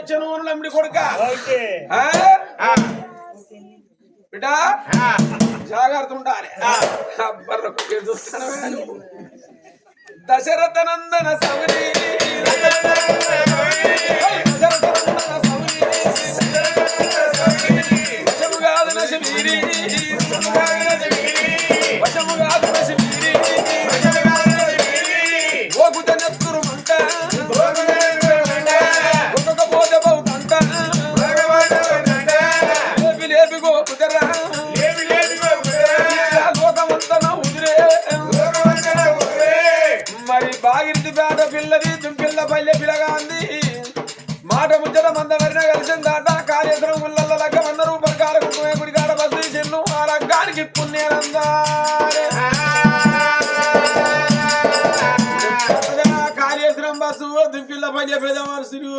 వచ్చాను నమ్మిడి కొడుక బిడ్డా జాగ్రత్త ఉండాలి చూస్తాను దశరథ నందన సౌరి వశముగాదు నశమీరి వశముగాదు నశమీరి ఓగుత నెత్తురు మంట ఒక్కొక్క పోత బౌతంట లేపి లేపి గోపుతరా లోకమంతన ఉదిరే మరి బాగిరిది పేట పిల్లది దుంపిల్ల పల్లె పిల్లగా అంది మాట ముచ్చట మంద మరిన కలిసిందాట కార్యక్రమం ముళ్ళ లెక్క 100 రూపాయల గుడికాడ బస్సు చెల్లు ఆ రగ్గానికి పుణ్యాలందారే కార్యక్రమం బస్సు దుంపిల్ల పల్లె పెద్ద మనుషులు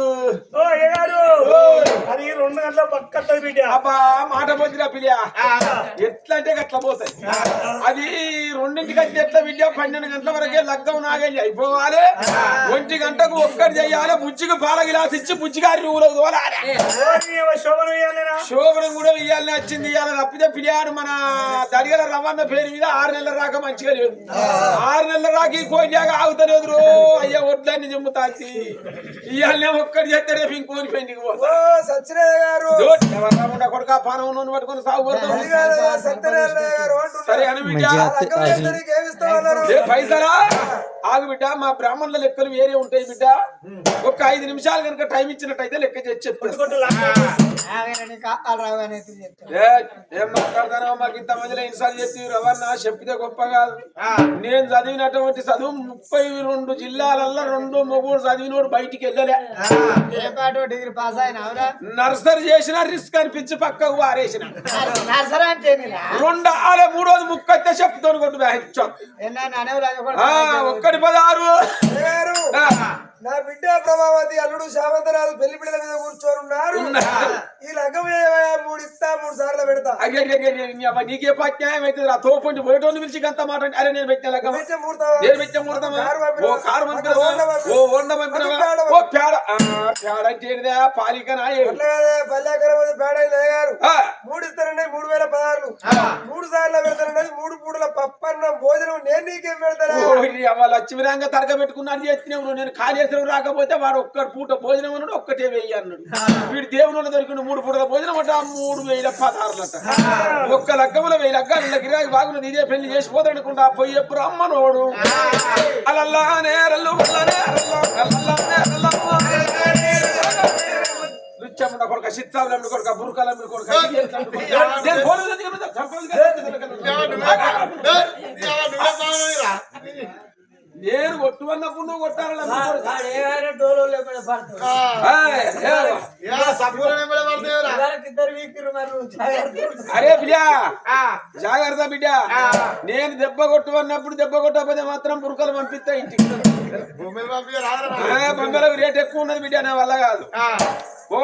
అది 2 గంటల పక్క బిడ్డ అబ్బా మాట పొద్దురా పిల్ల ఎట్లా అంటే అట్లా పోతాయి అది 2ంటికి వచ్చి ఎట్లా బిడ్డ 12 గంటల వరకే లగ్గం నాగేది అయిపోవాలి 1 గంటకు ఒక్కటి చెయ్యాలి బుజ్జికి పాల గిలాస్ ఇచ్చి బుజ్జిగారి రూలకు తోలాలి శోభనం కూడా ఇయ్యాలని వచ్చింది ఇవాళ తప్పితే పిల్లాడు మన దడిగల రవన్న పేరు మీద 6 నెలల రాక మంచిగా లేదు 6 నెలల రాక కోయిలాగా ఆగుతలేదు రో అయ్యా వడ్లన్నీ చెమ్ముతాంది ఇవాళనే ఒక్కటి చేస్తే రేపు ఇంకోని పెండికి పోతా కొడుక పానం నూనె పట్టుకుని సాగు సరే అని బిడ్డ పైసలా ఆగు బిడ్డ మా బ్రాహ్మణుల లెక్కలు వేరే ఉంటాయి బిడ్డ ఒక 5 నిమిషాలు కనుక టైం ఇచ్చినట్టయితే లెక్క చేసి చెప్తాను ఏం మాట్లాడతానో మాకు ఇంత మందిలో ఇన్సార్లు చెప్పి రవణ చెప్పితే గొప్ప కాదు నేను చదివినటువంటి చదువు 32 జిల్లాలల్లో 2 మొగుడు చదివినోడు బయటికి వెళ్ళలే డిగ్రీ పాస్ అయినా నర్సరీ చేసిన రిస్క్ అనిపించి పక్కకు వారేసిన 2 ఆలే 3 ముక్కైతే చెప్తాను కొట్టు ఒక్కటి 16 నా బిడ్డ ప్రభావతి అల్లుడు శామంతరాజు పెళ్లి పిల్లల మీద కూర్చొని ఉన్నారు ఈ లగ్గం 3 ఇస్తా 3 సార్లు పెడతా నీకే పట్యాయం అయితే తోపండి పోయేటోని పిలిచి అంత మాట అరే నేను పెట్టిన లగ్గం నేను పెట్టే ముడతామా ఓ కారు పంపినవా ఓ వండ పంపినవా ఓ పేడ అంటే పాలికనా పల్లెకరం పేడ గారు 3 ఇస్తారండి 3016 3 సార్లు పెడతారండి 3 పూటల పప్పన్న భోజనం నేను నీకేం పెడతాను లక్ష్మీరంగా తరగ పెట్టుకున్నాను చేస్తున్నావు నేను ఖాళీ రాకపోతే వాడు ఒక్క పూట భోజనం అన్నాడు ఒక్కటే 1000 అన్నాడు వీడు దేవుని దొరికిన 3 పూటల భోజనం అంటే 3016 ఒక్క లగ్గముల 1000 లగ్గాలు గిరాకి బాగున్నది ఇదే పెళ్లి చేసిపోతాడు అనుకుంటా పోయి ఎప్పుడు అమ్మనోడు అలల్లానే రుచ్చమ్మ కొడుక సిత్తాలు కొడుక బుర్కాలమ్మ కొడుక నేను కొట్టుకున్నప్పుడు నువ్వు కొట్టాలి అరే బిడ్డ జాగ్రత్త బిడ్డ నేను దెబ్బ కొట్టుకున్నప్పుడు దెబ్బ కొట్టకపోతే మాత్రం పురుకలు పంపిస్తా ఇంటికి బొమ్మలకు రేట్ ఎక్కువ ఉన్నది బిడ్డ నా వల్ల కాదు ఓ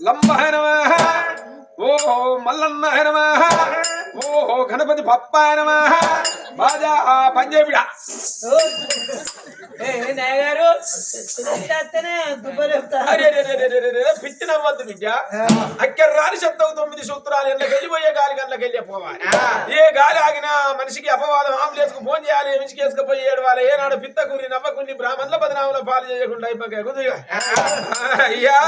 లంబాయ నమః ఓ మల్లన్న నమః ఓ గణపతి బప్పాయ నమః బాజా పంజేబిడ పిచ్చి నవ్వద్దు బిడ్డ అక్కడ రాని శబ్దం 9 సూత్రాలు ఎండకి వెళ్ళిపోయే గాలి గంటలకు వెళ్ళిపోవాలి ఏ గాలి ఆగినా మనిషికి అపవాదం ఆంబులెన్స్ కు ఫోన్ చేయాలి మనిషికి వేసుకుపోయి ఏడవాలి ఏనాడు పిత్తకుని నవ్వకుని బ్రాహ్మణుల బదనాముల పాలు చేయకుండా అయిపోయి అయ్యా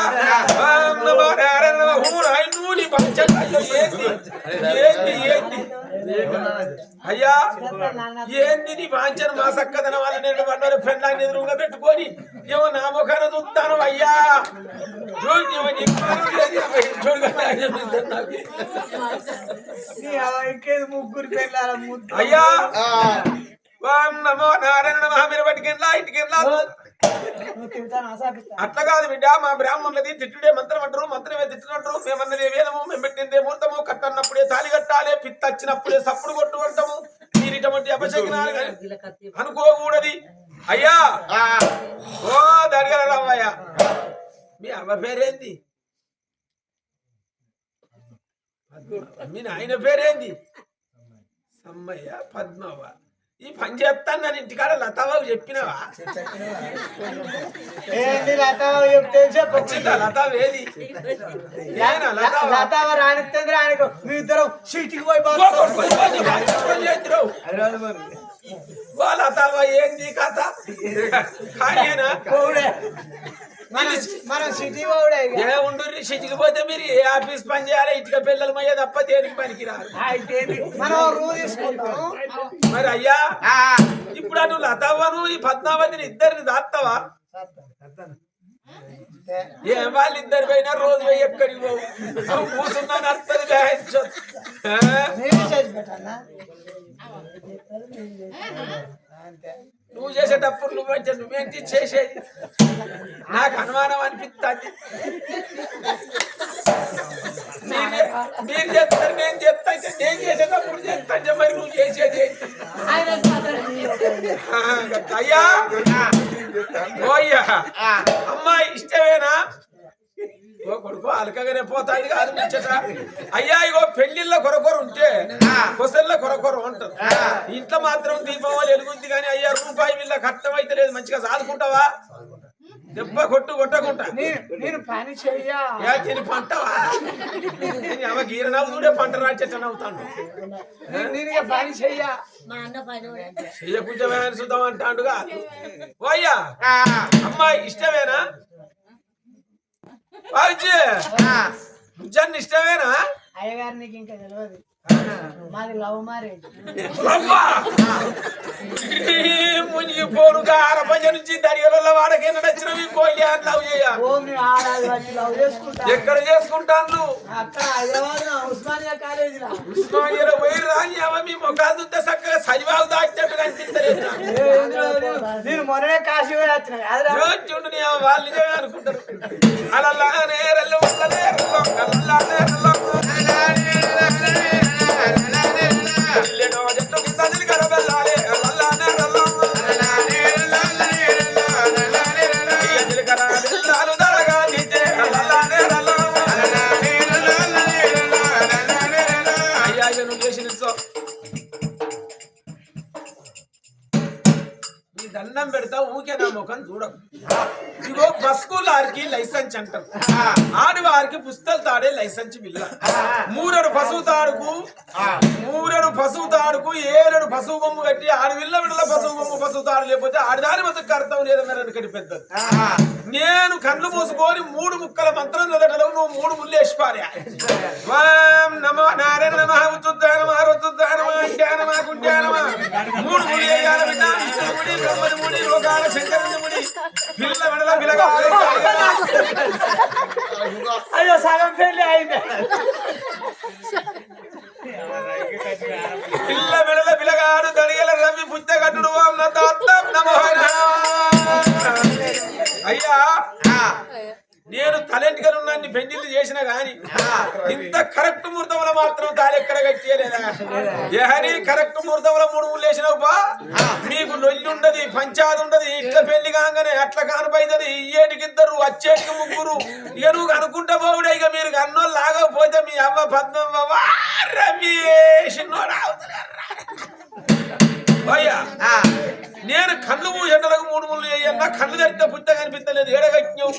అయ్యా ఏంది నీ వాంఛన మా సక్కదన వాళ్ళ నేను బండలు పెన్నాన్ని ఎదురుగా పెట్టుకొని ఏమో నా ముఖాన చూస్తాను అయ్యా ముగ్గురు అయ్యా నమో నారాయణ మహామీర పట్టుకెళ్ళా ఇంటికెళ్ళా అట్లా కాదు బిడ్డ మా బ్రాహ్మణులది తిట్టుడే మంత్రం అంటారు మంత్రమే తిట్టినట్టు మేమన్నదే వేదము మేము పెట్టిందే ముహూర్తము కట్టన్నప్పుడే తాళి కట్టాలి పిత్త వచ్చినప్పుడే సప్పుడు కొట్టు అంటాము మీరు ఇటువంటి అపశకునాలు అనుకోకూడది అయ్యా ఓ దడిగల రామయ్య మీ అమ్మ పేరేంది మీ నాయన పేరేంది సమ్మయ్య పద్మవ ఈ పని చేస్తాను నేను ఇంటికాడ లతాబాబు చెప్పినవా ఏంటి లతావ చెప్తే చెప్పు వచ్చిందా లతాబ్ ఏది ఏనా లతాబ్ లతావ రానిస్తే రానికో మీ ఇద్దరు సిటీకి పోయి లతాబా ఏంది కథ ఖాళీనా మనం సిటీ పోవుడే ఏ ఉండు సిటీకి పోతే మీరు ఏ ఆఫీస్ పని చేయాలి ఇటుక పిల్లలు మయ్య తప్ప దేనికి పనికిరారు మనం రూ తీసుకుంటాం మరి అయ్యా ఇప్పుడు అటు లతావను ఈ పద్మావతిని ఇద్దరిని దాస్తావా ఏ వాళ్ళిద్దరు పోయినా రోజు పోయి ఎక్కడికి పోవు నువ్వు కూర్చున్నా నడుతుంది నువ్వు చేసేటప్పుడు నువ్వంటే నువ్వేంటి చేసేది నాకు అనుమానం అనిపిస్తుంది మీరు చేస్తారు నేను చెప్తా నేను చేసేటప్పుడు చేస్తా మరి నువ్వు చేసేది అయ్యా ఓ అయ్యా అమ్మాయి ఇష్టమేనా ఓ కొడుకు అలకగానే పోతాది కాదు ముచ్చట అయ్యా ఇగో పెళ్లిళ్ళ కొరకొర ఉంటే కొసళ్ళ కొరకొర ఉంటారు ఇంట్లో మాత్రం దీపావళి వెలుగుద్ది కానీ అయ్యా రూపాయి వీళ్ళ కట్టం అయితే లేదు మంచిగా సాదుకుంటావా దెబ్బ కొట్టకుండా నేను పని చెయ్యా తిని పంటవా అవ గీరనవ్వు చూడే పంట రాచెట్టని అవుతాను నేను పని చెయ్యా చెయ్యకుంటే చూద్దాం అంటాడుగా ఓ అయ్యా అమ్మాయి ఇష్టమేనా బుజ్జాన్ని ఇష్టమేనా అయ్యగారు నీకు ఇంకా తెలియదు మాది లవ్ మ్యారేజ్ మునిగిపోనుగా అరపంచ నుంచి దర్యాల వాడకైనా నచ్చినవి పోయి లవ్ ఎక్కడ చేసుకుంటాను అక్కడ హైదరాబాద్ ఉస్మానియా కాలేజీలో ఉస్మానియాలో పోయి రాని మీ మొక్కలు చూస్తే చక్కగా సరివాగు దాచినట్టు కనిపిస్తలేదు నేను మొన్ననే కాశీ పోయి వచ్చిన వాళ్ళు నిజమే అనుకుంటారు అలా దండం పెడతా ఊకే నా ముఖం చూడకు ఇగో బస్కు లారికి లైసెన్స్ అంటారు ఆడవారికి పుస్తలు తాడే లైసెన్స్ బిల్ల మూరెడు పశువు తాడుకు ఏరెడు పశువు బొమ్మ కట్టి ఆడి విల్ల విడల పశువు తాడు లేకపోతే ఆడిదాని బతుకు అర్థం లేదన్నారు కట్టి పెద్ద నేను కళ్ళు మూసుకొని 3 ముక్కల మంత్రం చదవడం నువ్వు 3 ముళ్ళు వేసిపారా నమో నారాయణ నమః ఉత్తుద్దాయ నమః రుత్తుద్దాయ నమః జ్ఞాన నమః గుండ్యాయ నమః 3 ముళ్ళు వేయాల బిడ్డ విష్ణుముడి బ్రహ్మముడి లోకాల శంకరుడి పిల్ల వెడల పిల్లగా అయ్యో సగం పెళ్లి అయింది పిల్ల వెడల పిల్లగాడు దడిగల రవి పుచ్చగట్టుడు నమో అయ్యా నేను తలెంటికలు ఉన్నాన్ని పెళ్లిళ్ళు చేసినా గాని ఇంత కరెక్ట్ ముహూర్తంలో మాత్రం తాళి ఎక్కడ కట్టేయలేదా ఏహని కరెక్ట్ ముహూర్తంలో 3 ముళ్ళు వేసినావు బా మీకు నొల్లి ఉండదు పంచాది ఉండదు ఇట్లా పెళ్లి కాగానే అట్లా కానిపోతుంది ఏటికిద్దరు వచ్చేటికి 3 ఇక నువ్వు అనుకుంటా పోవుడే ఇక మీరు అన్నోళ్ళు లాగకపోతే మీ అమ్మ పద్మమ్మ అయ్యా నేను కళ్ళు మూసేటలకు 3 ముళ్ళు వేయన్నా కళ్ళు తెరితే పుట్ట కనిపిస్తలేదు ఏడగజ్ఞం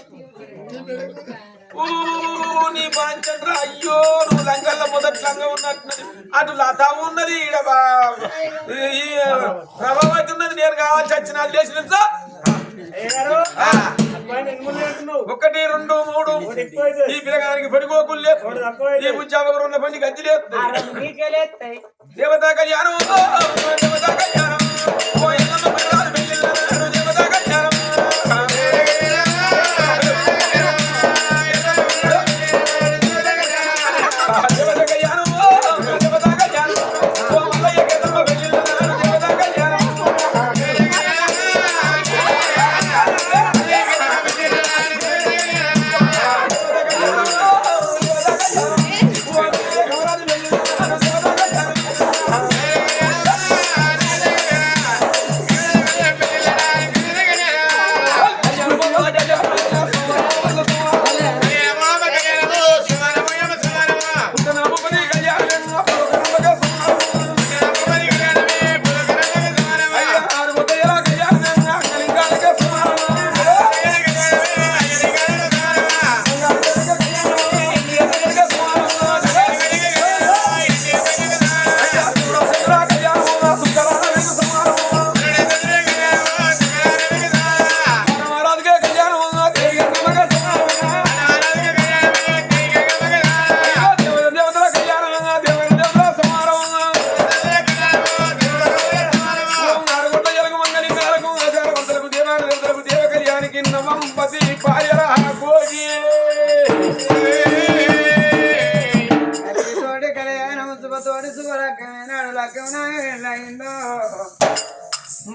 నీ బాంచండ్రా అయ్యో నువ్వు లంగల్లో మొదటి లంగం ఉన్నట్టున్నది అటు లతా ఉన్నది ఈడ ప్రభావతి ఉన్నది నేను కావాల్సి వచ్చిన అది లేచిన 1 2 3 ఈ పిల్లగానికి పడిపోకులు లేదు ఈ ఉద్యోగం ఉన్న పని గది లేదు దేవతా కళ్యాణం దేవతా కళ్యాణం దేవతా కళ్యాణం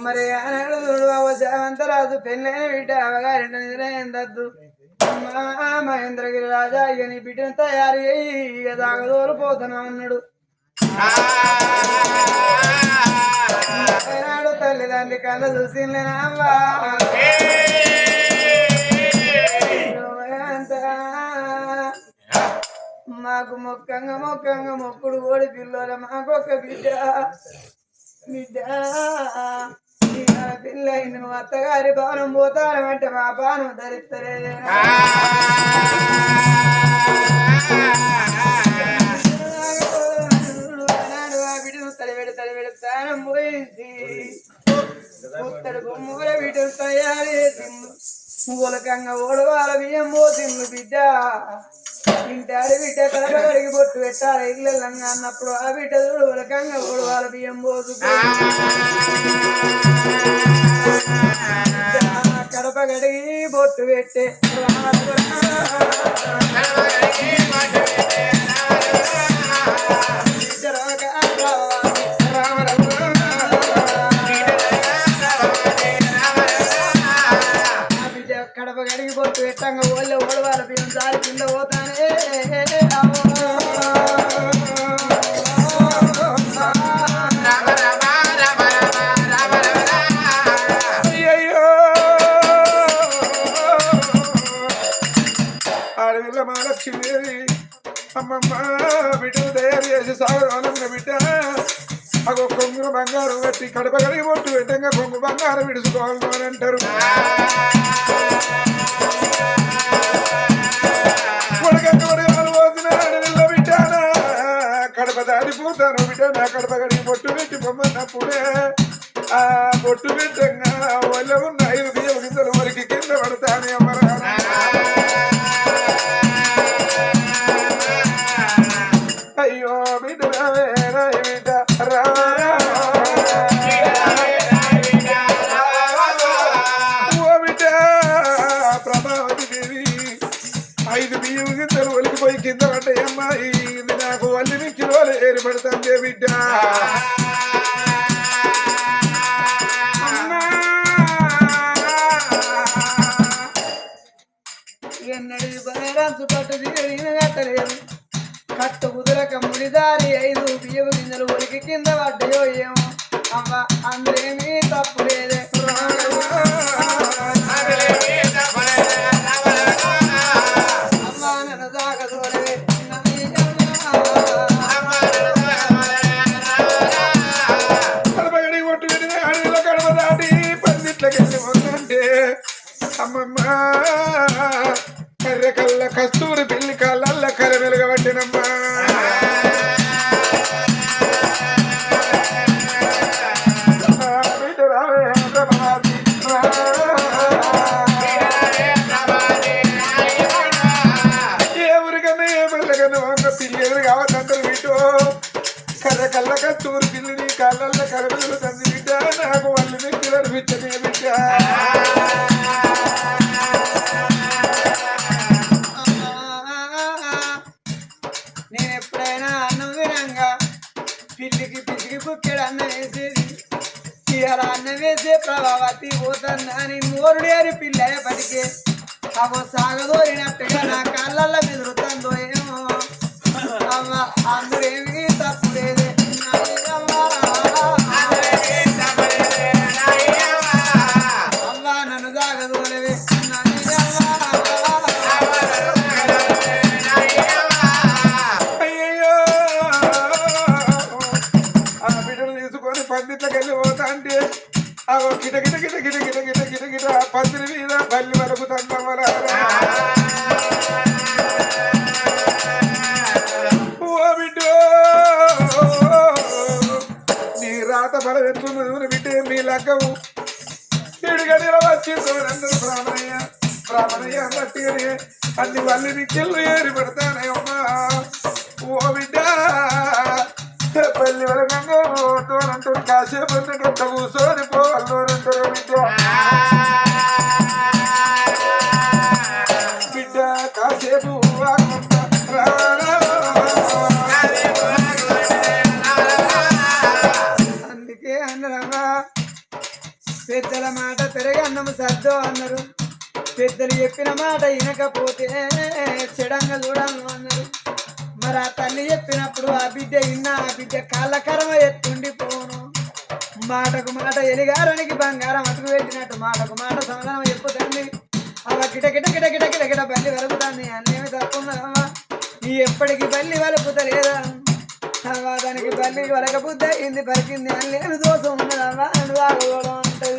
మరి ఆనాడు సేవంతరాజు పెళ్ళైన బిడ్డ అవగారి నిద్రదద్దు మహేంద్రగిరి రాజా ఇక నీ బిడ్డను తయారు చేయి ఇక దాగదోలు పోతున్నా అన్నాడు. ఆనాడు తల్లిదండ్రి కళ్ళ చూసిందేనమ్మా మాకు మొక్కంగా మొక్కుడు కోడి పిల్లల మాకొక్క బిడ్డ పిల్ల నువ్వు అత్తగారి భవనం పోతానంటే మా పానం ధరిస్తలేదే బిడ్డను తడివెడి ప్రాణం పోయింది ఉత్తడు గుమ్మూల బిడ్డను తయారు చేసిండు మూలకంగా ఓడవాల బియ్యం పోసిండు బిడ్డ ఇంటాడు బిడ్డ కలగడికి బొట్టు పెట్టాలి ఇళ్ళంగా అన్నప్పుడు ఆ బిడ్డ చూడు ఉలకంగా ఓడవాల బియ్యం పోసు కడప గడిగి బొట్టు పెట్టే కడప గడిగి బొట్టు పెట్టంగా ఓళ్ళ ఓడవాల బియ్యం జారి కింద పోతానే ఆడవిల్ల మహాలక్ష్మి అమ్మమ్మ బిడ్డను తయారు చేసి సాగరానంగా బిడ్డ అగో కొంగు బంగారం కట్టి కడప కడిగి పొట్టు పెట్టంగా కొంగు బంగారం విడుచుకోవాలని అంటారు. కడప దాడిపోతాను బిడ్డ నా కడప కడిగి పొట్టు పెట్టి పొమ్మన్నప్పుడే ఆ పొట్టు పెట్టంగా వల్ల ఉన్న 5 బియ్యం గింజలు వరకు కింద పడతాను అమ్మరా. అయ్యో బిడ్డ రావే రాయ బిడ్డ రావా ఓ బిడ్డ ప్రభావతి దేవి 5 బియ్యం గింజలు ఒలికిపోయి కింద పడ్డాయమ్మా. ఇది నాకు వల్లిని కిలోలు ఏర్పడతాందే బిడ్డ. ఎన్నడి బలరాజు పట్టు దిగిన కట్టలేదు కట్టు కుదరక ముడిదారి 5 బియ్యం గింజలు ఒలికి కింద పడ్డాయో ఏమో అవ్వ అందరేమీ తప్పు లేదే అమ్మ నన్ను దాగదోలే కడప గడిగి పొట్టు పెట్టిన అడవిలో కడప దాటి పందిట్లకి వెళ్ళి ఉందంటే అమ్మమ్మ కర్రె కళ్ళ కస్తూరి పిల్లి కళ్ళల్ల కర్ర వెలుగబట్టినమ్మా. బిడ్డ రావే ప్రభావతి ఏ ఊరికన్నా ఏ పిల్లకన్నా వంగ పిల్లి ఎదురు కావద్దంటారు బిడ్డో. కర్రె కళ్ళ కస్తూరి పిల్లిని కళ్ళల్ల కర్ర వెలుగుతుంది బిడ్డ. నాకు వాళ్ళు వ్యక్తులు అనిపించనే బిడ్డ. నేను ఎప్పుడైనా అన్నం వినంగా పిల్లికి పిసికి బుక్కెడు అన్నం వేసేది ఇలా అన్నం వేసే ప్రభావతి పోతుందా అని నోరుడేరి పిల్లయ్యప్పటికే అవ సాగదోరినట్టుగా నా కాళ్ళల్లో మెదురుతుందో ఏమో అవ్వ అందరేమి తప్పు లేదే అవ్వ నన్ను సాగదోలేవే అయ్యయ్యో ఆ బిడ్డను తీసుకొని పందిట్లకి వెళ్ళి పోతా అంటే అగో గిట గిట గిట గిట గిట గిట గిట గిట పందిరి మీద బల్లి వరకు తందమ్మరా. ఓ బిడ్డో నీ రాత బలం ఎత్తున్నది బిడ్డ నీ లగ్గము 7 గడిలో వచ్చిందో అందరూ బ్రాహ్మణయ్య బ్రాహ్మణయ్య అన్నట్టుగానే అన్ని వల్లిని కిల్లు ఏరి పెడతానే అమ్మా. ఓ బిడ్డ పల్లి వరకంగా పోతానంటారు కాసేపు గంట కూర్చొని పోవాలంటారు బిడ్డ. బిడ్డ కాసేపు అందుకే అన్నరమ్మా చెప్పిన మాట వినకపోతే చెడంగా చూడాలను అన్నారు. మరి ఆ తల్లి చెప్పినప్పుడు ఆ బిడ్డ విన్నా ఆ బిడ్డ కాళ్ళ కర్మ ఎత్తుండిపోను. మాటకు మాట ఎలిగారానికి బంగారం అతుకు పెట్టినట్టు మాటకు మాట సమాధానం చెప్పుతుంది. అవ కిట కిట కిట కిట కిట కిట బల్లి వలుపుతాంది. అన్నేమి తప్పున్నదమ్మా ఈ ఎప్పటికి బల్లి వలుపుతలేదా అవ్వా దానికి బల్లి వలకపోతే ఇంది పరికింది అన్నేమి దోషం ఉన్నదమ్మా అని వాగడం ఉంటది.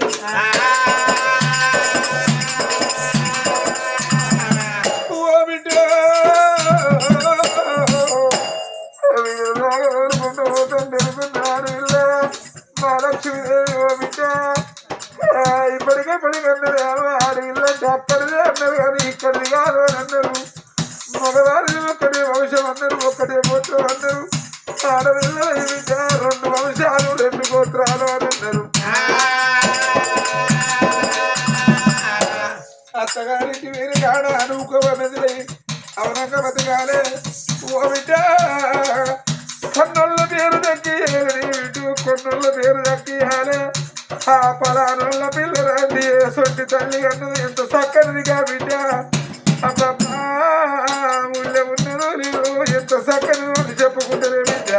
మహాలక్ష్మీదేవి ఓ బిడ్డ ఇప్పటికే పడికన్నారు ఆడవిల్లంటే అక్కడిదే అన్నారు కానీ ఇక్కడిది కాదు అని అన్నారు. మగవారి ఒక్కటే వంశం అన్నారు, ఒక్కటే గోత్రం అన్నారు. ఆడవిల్ల బిడ్డ 2 వంశాలు 2 గోత్రాలు అని అన్నారు. అత్తగారికి మీరు కాడ అనుకోవన్నది అవనంగా బతకాలే ఓ బిడ్డ. కన్నుల పేరు దక్కియాలి కొన్నుల పేరు దక్కియాలి. ఆ పలానుల పిల్లలండి సొంటి తల్లి అన్నది ఎంత చక్కనిదిగా బిడ్డ. అబ్బా ఊళ్ళో ఉన్నదో నేను ఎంత చక్కని అని చెప్పుకుంటారే బిడ్డ.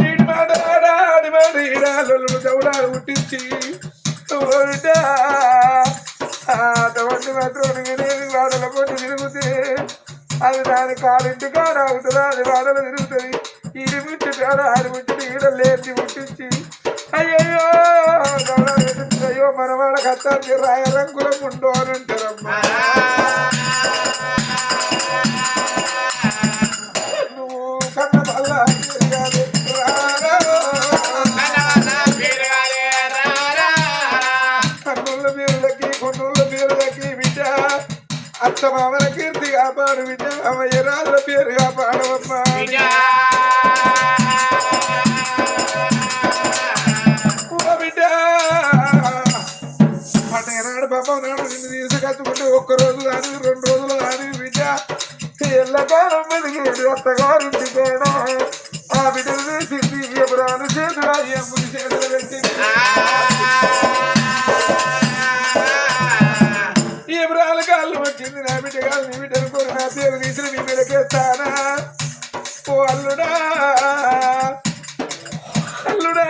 ఈడి మాట ఆడి మాట ఈడాలు దౌడాలు పుట్టించి బిడ్డ అటువంటి మాత్రం నేనేది వాడల కొట్టి తిరుగుతే అది దాని కాలింటి కాడ అవుతుందా అది వాడలు తిరుగుతుంది. ఇది ముట్టి కాడ అది ముట్టి ఈడ లేచి ముట్టించి అయ్యయ్యో అయ్యో మనవాడ కత్తానికి రాయ రంగులం ఉండు అని అంటారమ్మా. నువ్వు కన్న వల్ల కన్నుల పేరులకి కొన్నుల పేరులకి బిడ్డ అత్త మామల కీర్తి కాపాడు బిడ్డ. అమ్మయ్య రాజుల పేరు కాపాడవమ్మా. బిడ్డ పండుగ పాపం నాడు నిన్ను తీసుకచ్చుకుంటే 1 రోజు కానీ 2 రోజులు కానీ బిడ్డ ఎల్లకాలం మెదిగేది అత్తగారింటి కూడా ఆ బిడ్డలు వేసింది ఎప్పుడాను చేతుడా ఎప్పుడు చేతులు పెట్టింది. ఎప్పుడాలు కాళ్ళు వచ్చింది నా బిడ్డ కాదు నీ బిడ్డను కోరి నా పేరు తీసిన నీ మీదకేస్తానా ఓ అల్లుడా అల్లుడా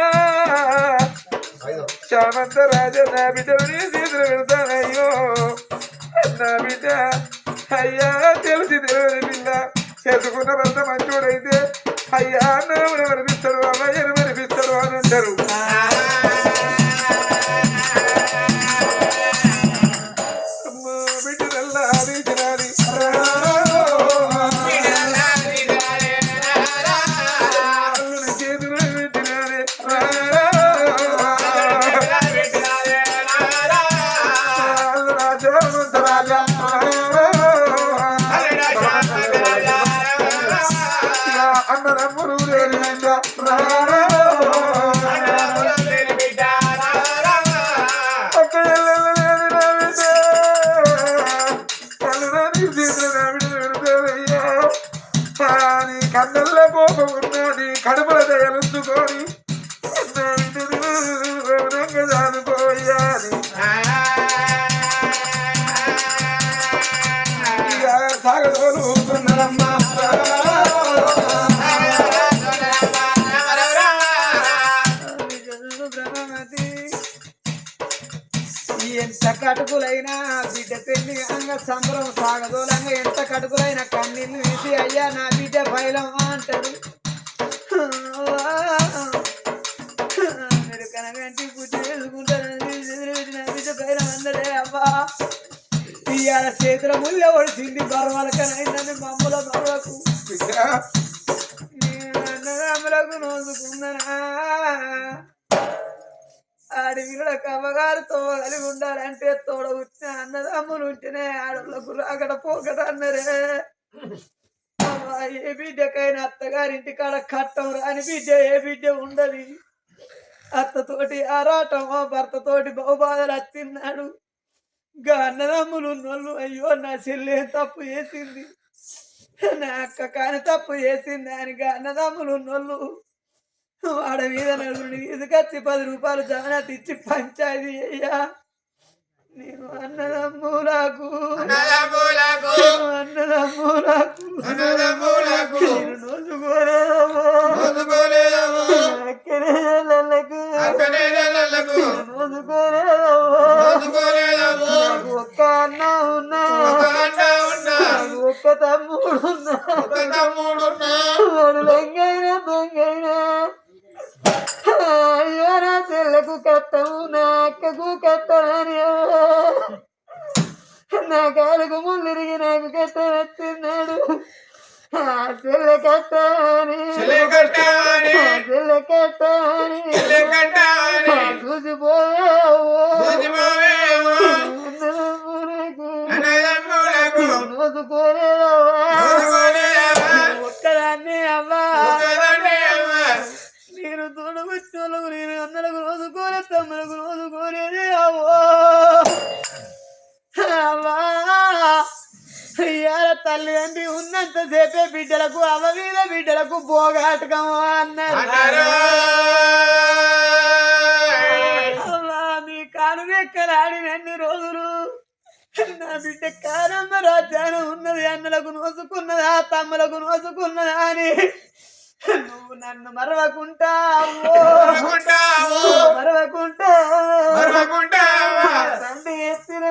చామంత రాజా నా బిడ్డను నీ చేతులు పెడతానయ్యో నా బిడ్డ. అయ్యా తెలిసి తెలియని పిల్ల చేసుకున్న భర్త మంచోడైతే అయ్యా అన్నవుడు అనిపిస్తాడు అమ్మాయిని అనిపిస్తాడు అని అంటారు. బిడ్డనల్లా ఆదించినది అల్లుని చేతులు పెట్టినది అల్లు రాజా రాజా అన్న నమ్మురు లేని బిడ్డ ఒక్క ఎల్లెల్ల లేని నా బిడ్డ అల్లురాని చేతులు నా బిడ్డ పెడతారయ్యా. నీ కన్నెల్ల కోపం ఉన్నా నీ కడుపుల దయలుంచుకొని నా బిడ్డను గౌరవంగా చాలుకోయ్యాని ఇక సాగదోలుతున్నదమ్మా. ఎంత కటుకులైనా బిడ్డ పెళ్లి అంగ సంబరం సాగదోలంగా ఎంత కటుకులైనా కన్నీళ్ళు వేసి అయ్యా నా బిడ్డ బయలం అంటారు. మీరు కనగంటి పుట్టి వేసుకుంటారని నా బిడ్డ బయలం అందరే అబ్బా. ఇవాళ చేతుల ముళ్ళ ఒడిచింది బరవలకనైందని మమ్మల బరువకు అన్నదమ్ములకు నోసుకుందనా. ఆడవిళ్ళకు అమ్మగారితో కలిగి ఉండాలంటే తోడ వచ్చిన అన్నదమ్ములు ఉంటేనే ఆడలకు రాకడ పోకట అన్నరే. ఏ బిడ్డకైనా అత్తగారింటి కాడ కట్టం రాని బిడ్డ ఏ బిడ్డ ఉండదు. అత్తతోటి ఆరాటం భర్తతోటి బహుబాధలు వచ్చిన్నాడు. గా అన్నదమ్ములు ఉన్నోళ్ళు అయ్యో నా చెల్లె తప్పు చేసింది నా అక్క కాని తప్పు చేసింది అని గా అన్నదమ్ములు ఉన్నోళ్ళు వాడ మీద నలుగురిని తీసుకొచ్చి 10 రూపాయలు జానాతి ఇచ్చి పంచాయతీ అయ్యా నేను అన్నదమ్ములకు నేను నోసుకోలేదమ్మా ఒక్క అన్న ఉన్నా ఒక్క తమ్ముడు ఉన్నా లెంగైనా దొంగైనా అయ్యో నా చెల్లకు కట్టము నా అక్కకు కట్టమని నా కాలుకు ముళ్ళిరిగి నాకు కట్ట వచ్చిన్నాడు ఆ చెల్ల కట్టమని చూసిపోయావు నోసుకోలేదవ్వా ఒక్కదాన్ని అవ్వా నేను తోడబుట్టులకు నేను అన్నలకు రోజుకోలే తమ్ములకు రోజుకోలేదే అవ్వో అవ్వా ఇయ్యాల తల్లి అండి ఉన్నంత సేపే బిడ్డలకు అవ మీద బిడ్డలకు పోగాటకము అన్నారు అవ్వా మీ కాను ఎక్కలాడినన్ని రోజులు నా బిడ్డ కారమ్మ రాజ్యానం ఉన్నది అన్నలకు నోసుకున్నదా తమ్ములకు నోసుకున్నదా అని నువ్వు నన్ను మరవకుంటావు తండ్రి ఎత్తిన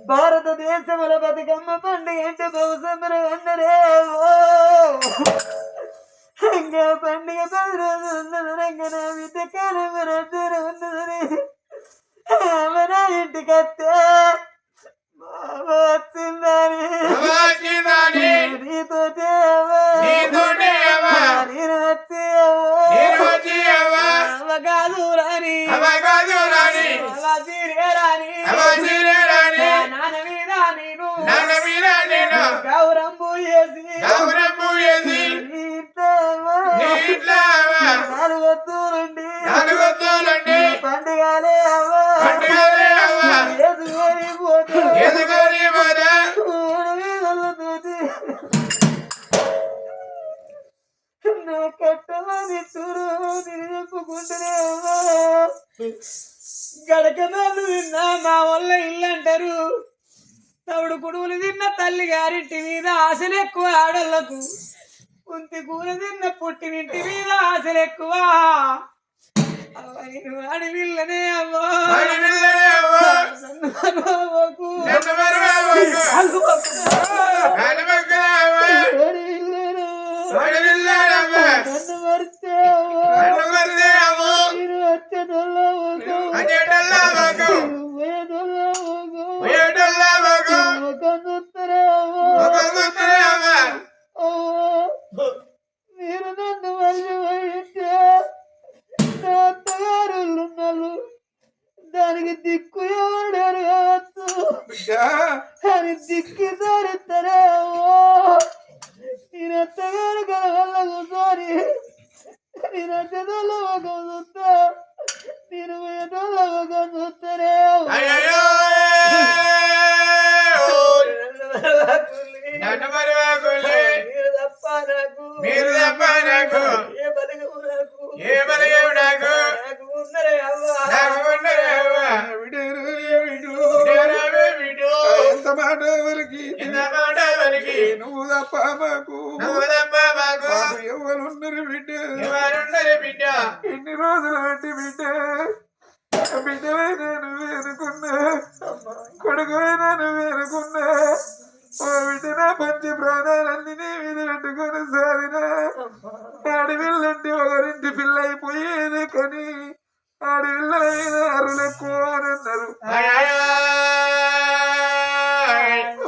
భారతదేశముల బతుకమ్మ పండుగ అంటే బహుశమరం అన్నరే ఇంకా పండుగ 10 రోజులు ఉన్నది రంగన బిడ్డ కాలం ఉన్నదని మన ఇంటికి వస్తే వచ్చిందని నీతోటే నేను వచ్చి అవగాదు రాని నాన్న మీద నేను గౌరమ్ము చేసి నాలుగొద్దులండి పండుగలే నా కట్టమని చూరు చెప్పుకుంటూనే గడకనాలు తిన్నా మా వల్ల ఇల్లు అంటారు తవుడు కుడువులు తిన్న తల్లి గారింటి మీద ఆశలు ఎక్కువ ఆడళ్లకు కుంతి కూర తిన్న పుట్టినింటి మీద ఆశలు ఎక్కువ అడవిల్లనే అవ్వా మీరు నన్ను మర్చిపోయితే నా అత్తగారులు ఉన్నారు దానికి దిక్కు ఎవడారు కావచ్చు అని దిక్కు సారిస్తారే నేను అత్తగారు కదా వల్ల కూర్చొని నేను అచ్చదోళ్ళ ముఖం చూస్తా నేను వేదోళ్ళ ముఖం చూస్తారే మీరు తప్ప నాకు ఏ బలగము నాకు ఎంత మాట వరకు నువ్వు తప్ప మాకు ఎవరున్నారు బిడ్డ ఎన్ని రోజులు బట్టి బిడ్డవే నేను వేరుకున్నా కొడుకువైనా నువ్వు వేరుకున్నా ఓ బిడ్డ నా పంచి ప్రాణాలన్నీ నీ మీద పెట్టుకొని సాగినా ఆడవిల్లంటే ఒకరింటి పిల్ల అయిపోయేది కానీ ఆడవిల్లల మీద అరులు ఎక్కువ అని అన్నారు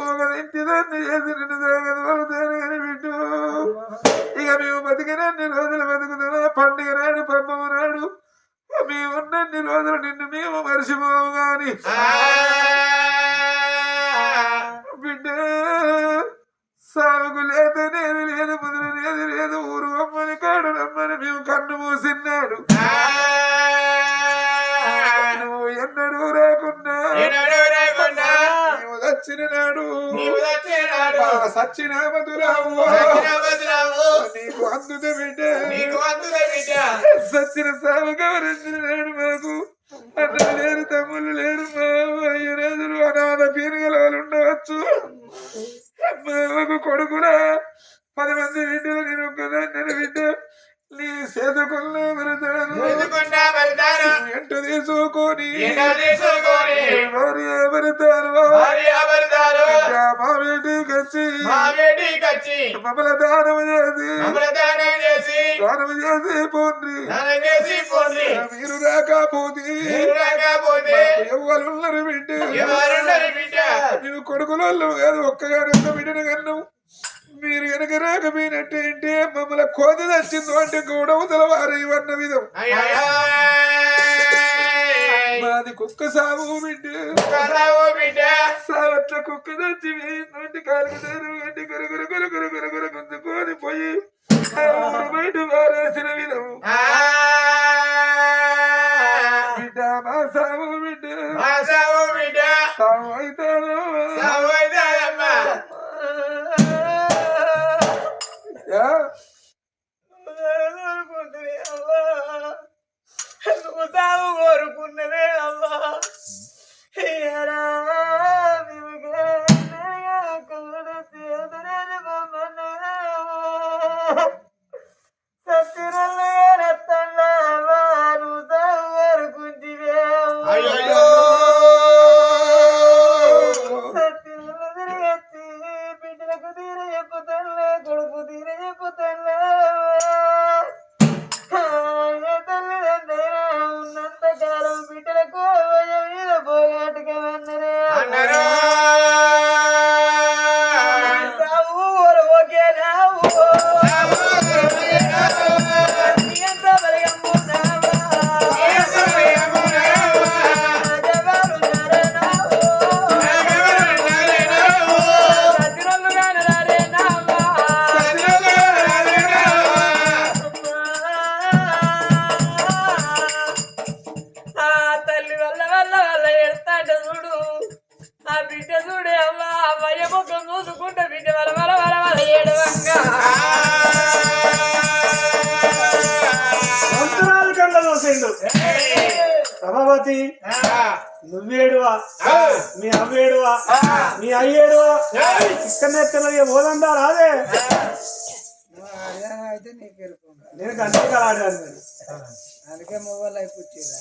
ఒకరింటి దాన్ని చేసి నిన్ను సాగదు కానీ బిడ్డు ఇక మేము బతికినన్ని రోజులు బతుకుతున్నా పండుగ నాడు పబ్బము నాడు మేము ఉన్నన్ని రోజులు నిన్ను మేము మర్చిపోము గాని బిడ్డ సాగు లేదు నేను లేదు ముదురు లేదు లేదు ఊరు అమ్మని కాడు రమ్మని మేము కన్ను మూసిన్నాడు నువ్వు ఎన్నడూ రాకున్నా సచ్చిన బతురావు నీకు అందుతే బిడ్డ సచ్చిన సాగు గౌరవించినాడు మాకు అన్నలు లేరు తమ్ముళ్ళు లేరు మావయ్య రాజులు అనాథ పీరుగల వాళ్ళు ఉండవచ్చు మాకు కొడుకులా 10 మంది బిడ్డలు నేను ఒక్కదాన్ని బిడ్డ నీ సేదకున్నా మరతాను ఎంట తీసుకొని భార్య మరతాను మా వేటికి వచ్చి మమ్మల దానం చేసి పోండి మీరు రాకపోతే ఎవరున్నారు బిడ్డ నువ్వు కొడుకుల కాదు ఒక్కగానే బిడ్డను కన్నావు మీరు వెనక రాకపోయినట్టేంటే మమ్మల్ని కోతి తెచ్చింది అంటే గౌడవ తెలవారు ఇవన్న విధం మాది కుక్క సాగు బిడ్డ సావట్ల కుక్క తెచ్చి నోటి కాలుగుతారు అంటే గురుగురు గురుగురు గురుగురు గుంజుకొని పోయి బయట వారేసిన విధం బిడ్డ మా సాగు బిడ్డ సాగు అవుతాను నువ్వు సాగు కోరుకున్నదే అవ్వా ప్రభావతి నువ్వేడువా మీ అవ్వేడువా మీ అయ్యేడువా ఇక్కడనే పోదందా రాదే అయితే నీకు నేను గంటగా ఆడాను అందుకే మొబైల్ అయిపోయిందా